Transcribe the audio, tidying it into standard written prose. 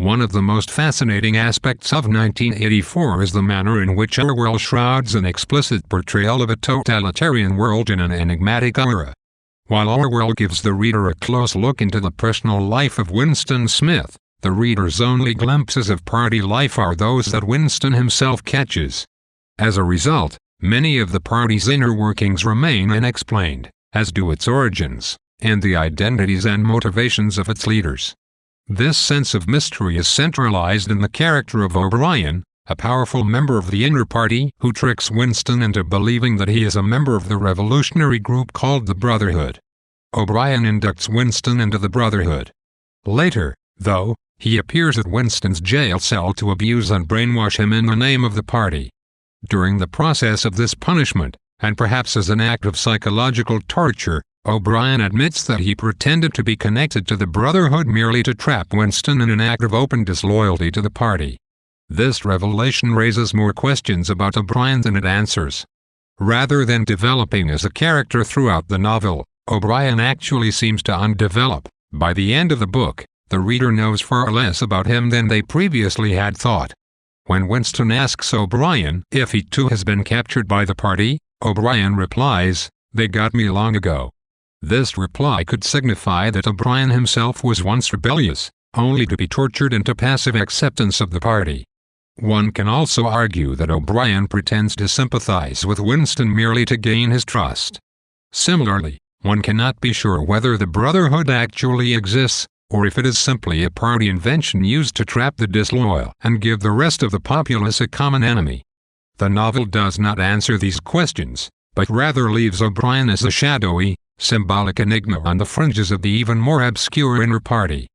One of the most fascinating aspects of 1984 is the manner in which Orwell shrouds an explicit portrayal of a totalitarian world in an enigmatic era. While Orwell gives the reader a close look into the personal life of Winston Smith, the reader's only glimpses of party life are those that Winston himself catches. As a result, many of the party's inner workings remain unexplained, as do its origins, and the identities and motivations of its leaders. This sense of mystery is centralized in the character of O'Brien, a powerful member of the inner party who tricks Winston into believing that he is a member of the revolutionary group called the Brotherhood. O'Brien inducts Winston into the Brotherhood. Later, though, he appears at Winston's jail cell to abuse and brainwash him in the name of the party. During the process of this punishment, and perhaps as an act of psychological torture, O'Brien admits that he pretended to be connected to the Brotherhood merely to trap Winston in an act of open disloyalty to the party. This revelation raises more questions about O'Brien than it answers. Rather than developing as a character throughout the novel, O'Brien actually seems to undevelop. By the end of the book, the reader knows far less about him than they previously had thought. When Winston asks O'Brien if he too has been captured by the party, O'Brien replies, "They got me long ago." This reply could signify that O'Brien himself was once rebellious, only to be tortured into passive acceptance of the party. One can also argue that O'Brien pretends to sympathize with Winston merely to gain his trust. Similarly, one cannot be sure whether the Brotherhood actually exists, or if it is simply a party invention used to trap the disloyal and give the rest of the populace a common enemy. The novel does not answer these questions, but rather leaves O'Brien as a shadowy, symbolic enigma on the fringes of the even more obscure inner party.